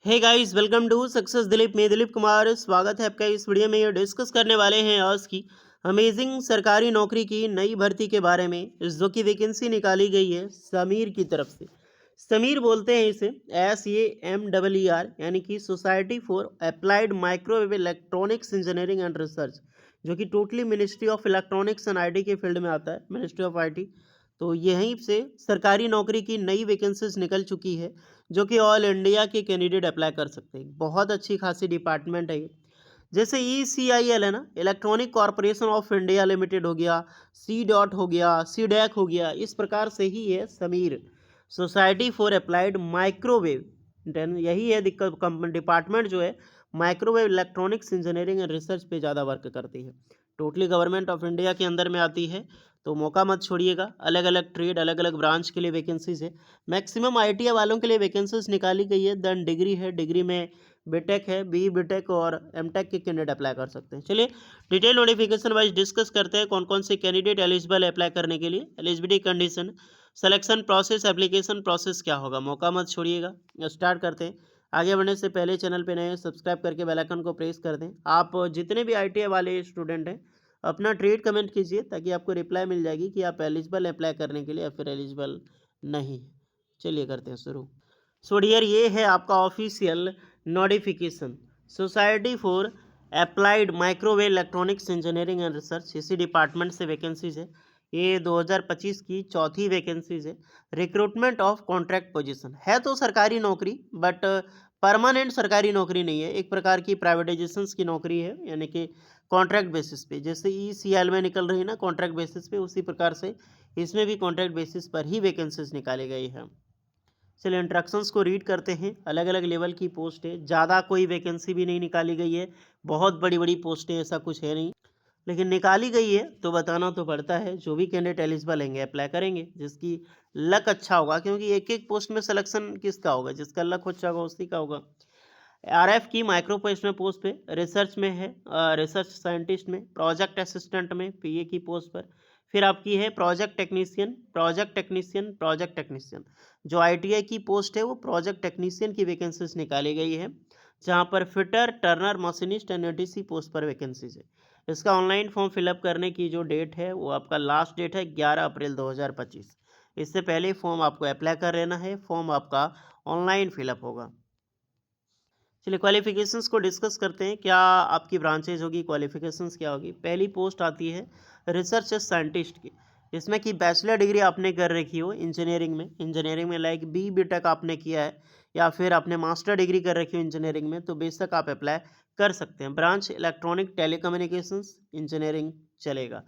Hey guys, welcome to success Dilip. मैं दिलीप कुमार, स्वागत है आपका इस वीडियो में। ये डिस्कस करने वाले हैं आज की अमेजिंग सरकारी नौकरी की नई भर्ती के बारे में, जो कि वैकेंसी निकाली गई है समीर की तरफ से। समीर बोलते हैं इसे, SAMEER, यानी कि society for applied microwave electronics engineering and research, जो कि totally ministry of electronics and IT के फील्ड में आता है, मिनिस्ट्री ऑफ IT। तो यहीं से सरकारी नौकरी की नई वैकेंसीज निकल चुकी है, जो कि ऑल इंडिया के कैंडिडेट अप्लाई कर सकते हैं। बहुत अच्छी खासी डिपार्टमेंट है ये। जैसे ECIL है ना, electronic corporation of India limited हो गया, C हो गया, CDEC हो गया, इस प्रकार से ही है Sameer, society for applied microwave. Then यही है दिक्कत, डिपार्टमेंट जो है microwave electronics engineering and research पे ज़्यादा वर्क करती है। टोटली गवर्नमेंट ऑफ इंडिया के अंदर में आती है, तो मौका मत छोड़िएगा। अलग अलग ट्रेड, अलग अलग ब्रांच के लिए वैकेंसीज है। मैक्सिमम ITI वालों के लिए वैकेंसीज निकाली गई है। देन डिग्री है, डिग्री में बीटेक है, BE BTech और MTech के कैंडिडेट अप्लाई कर सकते हैं। चलिए डिटेल नोटिफिकेशन वाइज डिस्कस करते हैं कौन कौन से कैंडिडेट एलिजिबल है अप्लाई करने के लिए। Eligibility condition, selection process, application process क्या होगा, मौका मत छोड़िएगा। स्टार्ट करते हैं। आगे बढ़ने से पहले चैनल पे नए सब्सक्राइब करके बेल आइकन को प्रेस कर दें। आप जितने भी ITI वाले स्टूडेंट हैं अपना ट्रेड कमेंट कीजिए, ताकि आपको रिप्लाई मिल जाएगी कि आप एलिजिबल अप्लाई करने के लिए या फिर एलिजिबल नहीं। चलिए करते हैं शुरू। सो डियर, ये है आपका official notification, society for applied microwave electronics engineering and research, इसी डिपार्टमेंट से वैकेंसीज है। ये 2025 की चौथी वैकेंसीज है। रिक्रूटमेंट ऑफ कॉन्ट्रैक्ट पोजीशन है, तो सरकारी नौकरी, बट परमानेंट सरकारी नौकरी नहीं है। एक प्रकार की प्राइवेटाइजेशन की नौकरी है, यानी कि कॉन्ट्रैक्ट बेसिस पे। जैसे ECIL में निकल रही है ना कॉन्ट्रैक्ट बेसिस पे, उसी प्रकार से इसमें भी कॉन्ट्रैक्ट बेसिस पर ही वैकेंसीज निकाली गई है। चलिए इंस्ट्रक्शंस को रीड करते हैं। अलग अलग लेवल की पोस्ट है, ज़्यादा कोई वैकेंसी भी नहीं निकाली गई है। बहुत बड़ी बड़ी पोस्टें ऐसा कुछ है नहीं, लेकिन निकाली गई है तो बताना तो पड़ता है। जो भी कैंडिडेट एलिजिबल होंगे अप्लाई करेंगे, जिसकी लक अच्छा होगा, क्योंकि एक एक पोस्ट में सिलेक्शन किसका होगा, जिसका लक अच्छा होगा उसी का होगा। RF की माइक्रो पोस्ट में पोस्ट पे, रिसर्च में है, रिसर्च साइंटिस्ट में, प्रोजेक्ट असिस्टेंट में, PA की पोस्ट पर। फिर आपकी है project technician, project technician, project technician. जो ITI की पोस्ट है वो प्रोजेक्ट टेक्नीशियन की वैकेंसीज निकाली गई है, जहाँ पर fitter, Turner, machinist and ATC post पर वैकेंसीज है। इसका ऑनलाइन फॉर्म फिलअप करने की जो डेट है वो आपका लास्ट डेट है 11 अप्रैल 2025। इससे पहले फॉर्म आपको अप्लाई कर लेना है, फॉर्म आपका ऑनलाइन फिलअप होगा। चलिए क्वालिफिकेशंस को डिस्कस करते हैं। क्या आपकी ब्रांचेज होगी, क्वालिफिकेशंस क्या होगी। पहली पोस्ट आती है रिसर्च साइंटिस्ट की, जिसमें कि बैचलर डिग्री आपने कर रखी हो इंजीनियरिंग में लाइक BE BTech आपने किया है, या फिर आपने मास्टर डिग्री कर रखी हो इंजीनियरिंग में, तो बेशक आप अप्लाई कर सकते हैं। ब्रांच इलेक्ट्रॉनिक टेलीकम्युनिकेशंस इंजीनियरिंग चलेगा।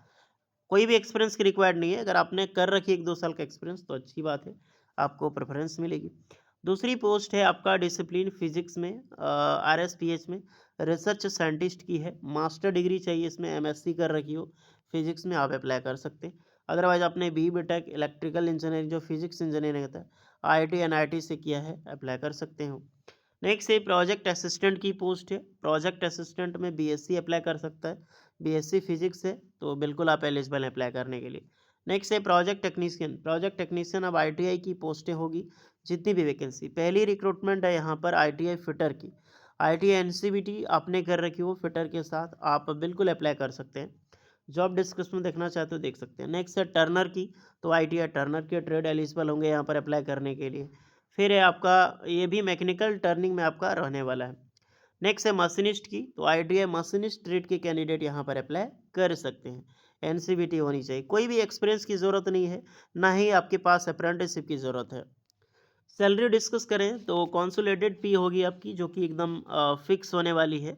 कोई भी एक्सपीरियंस की रिक्वायर्ड नहीं है। अगर आपने कर रखी 1-2 साल का एक्सपीरियंस तो अच्छी बात है, आपको प्रेफरेंस मिलेगी। दूसरी पोस्ट है आपका डिसिप्लिन फिजिक्स में, RSPH में, रिसर्च साइंटिस्ट की है। मास्टर डिग्री चाहिए इसमें, MSc कर रखी हो फिजिक्स में, आप अप्लाई कर सकते हैं। अदरवाइज आपने BE BTech इलेक्ट्रिकल इंजीनियरिंग, जो फिजिक्स इंजीनियरिंग होता है, IIT NIT से किया है, अप्लाई कर सकते हो। नेक्स्ट है प्रोजेक्ट असिस्टेंट की पोस्ट है। प्रोजेक्ट असिस्टेंट में BSc अप्लाई कर सकता है, BSc फिजिक्स है तो बिल्कुल आप एलिजिबल हैं अप्लाई करने के लिए। नेक्स्ट है प्रोजेक्ट टेक्नीशियन। प्रोजेक्ट टेक्नीशियन अब ITI की पोस्टें होगी, जितनी भी वैकेंसी। पहली रिक्रूटमेंट है यहाँ पर ITI फिटर की। ITI NCVT आपने कर रखी हो फिटर के साथ, आप बिल्कुल अप्लाई कर सकते हैं। जॉब डिस्क्रिप्शन देखना चाहते हो देख सकते हैं। नेक्स्ट है टर्नर की, तो ITI टर्नर के ट्रेड एलिजिबल होंगे यहाँ पर अप्लाई करने के लिए। फिर है आपका, ये भी मैकेनिकल टर्निंग में आपका रहने वाला है। नेक्स्ट है मशीनिस्ट की, तो ITI मशीनिस्ट ट्रेड के कैंडिडेट यहाँ पर अप्लाई कर सकते हैं। NCVT होनी चाहिए, कोई भी एक्सपीरियंस की ज़रूरत नहीं है, ना ही आपके पास अप्रेंटिसशिप की ज़रूरत है। सैलरी डिस्कस करें तो कंसोलिडेटेड पे होगी आपकी, जो कि एकदम फिक्स होने वाली है।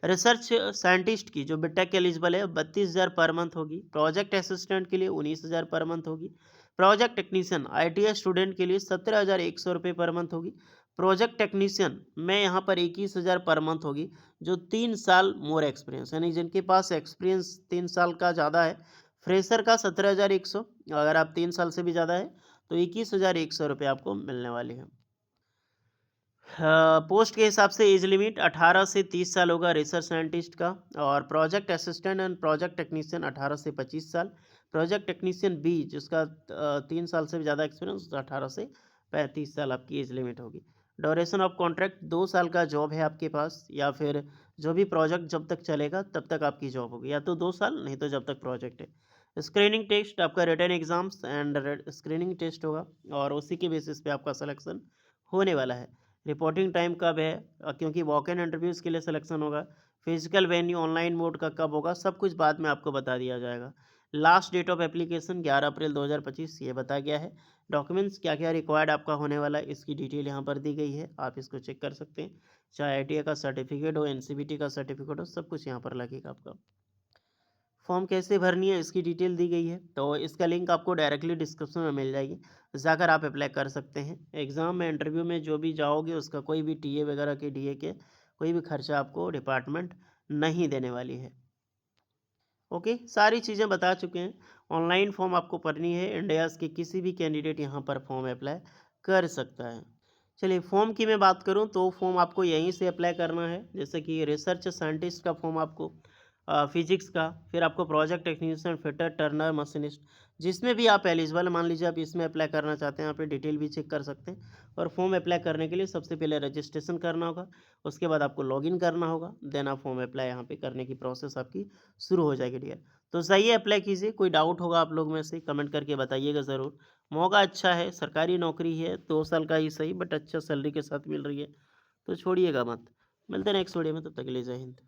रिसर्च साइंटिस्ट की जो बीटेक एलिजिबल है 32,000 पर मंथ होगी। प्रोजेक्ट असिस्टेंट के लिए 19,000 पर मंथ होगी। प्रोजेक्ट टेक्नीशियन ITI स्टूडेंट के लिए 17,100 रुपये पर मंथ होगी। प्रोजेक्ट टेक्नीशियन में यहाँ पर 21,000 पर मंथ होगी, जो 3 साल मोर एक्सपीरियंस, यानी जिनके पास एक्सपीरियंस 3 साल का ज़्यादा है। फ्रेशर का 17,100, अगर आप 3 साल से भी ज़्यादा है तो 21,100 रुपये आपको मिलने वाली है। पोस्ट के हिसाब से एज लिमिट 18 से 30 साल होगा रिसर्च साइंटिस्ट का, और project assistant and project technician 18 से 25 साल। प्रोजेक्ट टेक्नीशियन B जिसका 3 साल से भी ज़्यादा एक्सपीरियंस, 18 से 35 साल आपकी एज लिमिट होगी। ड्यूरेशन ऑफ कॉन्ट्रैक्ट 2 साल का जॉब है आपके पास, या फिर जो भी प्रोजेक्ट जब तक चलेगा तब तक आपकी जॉब होगी, या तो 2 साल नहीं तो जब तक प्रोजेक्ट है। स्क्रीनिंग टेस्ट आपका written exams and screening test होगा और उसी के बेसिस पे आपका सिलेक्शन होने वाला है। रिपोर्टिंग टाइम कब है, क्योंकि वॉक इन इंटरव्यूज़ के लिए सिलेक्शन होगा। फिजिकल वेन्यू ऑनलाइन मोड का कब होगा, सब कुछ बाद में आपको बता दिया जाएगा। लास्ट डेट ऑफ एप्लीकेशन 11 अप्रैल 2025 ये बताया गया है। डॉक्यूमेंट्स क्या क्या रिक्वायर्ड आपका होने वाला है इसकी डिटेल यहाँ पर दी गई है, आप इसको चेक कर सकते हैं। चाहे आईटीआई का सर्टिफिकेट हो, एनसीबीटी का सर्टिफिकेट हो, सब कुछ यहाँ पर लगेगा आपका। फॉर्म कैसे भरनी है इसकी डिटेल दी गई है, तो इसका लिंक आपको डायरेक्टली डिस्क्रिप्शन में मिल जाएगी, जाकर आप अप्लाई कर सकते हैं। एग्ज़ाम में इंटरव्यू में जो भी जाओगे उसका कोई भी टीए वगैरह के डीए के कोई भी खर्चा आपको डिपार्टमेंट नहीं देने वाली है। ओके, सारी चीज़ें बता चुके हैं। ऑनलाइन फॉर्म आपको भरनी है, इंडियाज़ के किसी भी कैंडिडेट यहाँ पर फॉर्म अप्लाई कर सकता है। चलिए फॉर्म की मैं बात करूँ तो फॉर्म आपको यहीं से अप्लाई करना है, जैसे कि रिसर्च साइंटिस्ट का फॉर्म आपको, फिजिक्स का, फिर आपको project technician, fitter, Turner, machinist, जिसमें भी आप एलिजिबल मान लीजिए आप इसमें अप्लाई करना चाहते हैं, यहाँ पे डिटेल भी चेक कर सकते हैं। और फॉर्म अप्लाई करने के लिए सबसे पहले रजिस्ट्रेशन करना होगा, उसके बाद आपको लॉगिन करना होगा, देन आप फॉर्म अप्लाई यहाँ पे करने की प्रोसेस आपकी शुरू हो जाएगी डियर। तो सही है, अप्लाई कीजिए। कोई डाउट होगा आप लोग में से कमेंट करके बताइएगा ज़रूर। मौका अच्छा है, सरकारी नौकरी है, 2 साल का ही सही बट अच्छा सैलरी के साथ मिल रही है, तो छोड़िएगा मत। मिलते हैं नेक्स्ट वीडियो में, तब तक के लिए जय हिंद।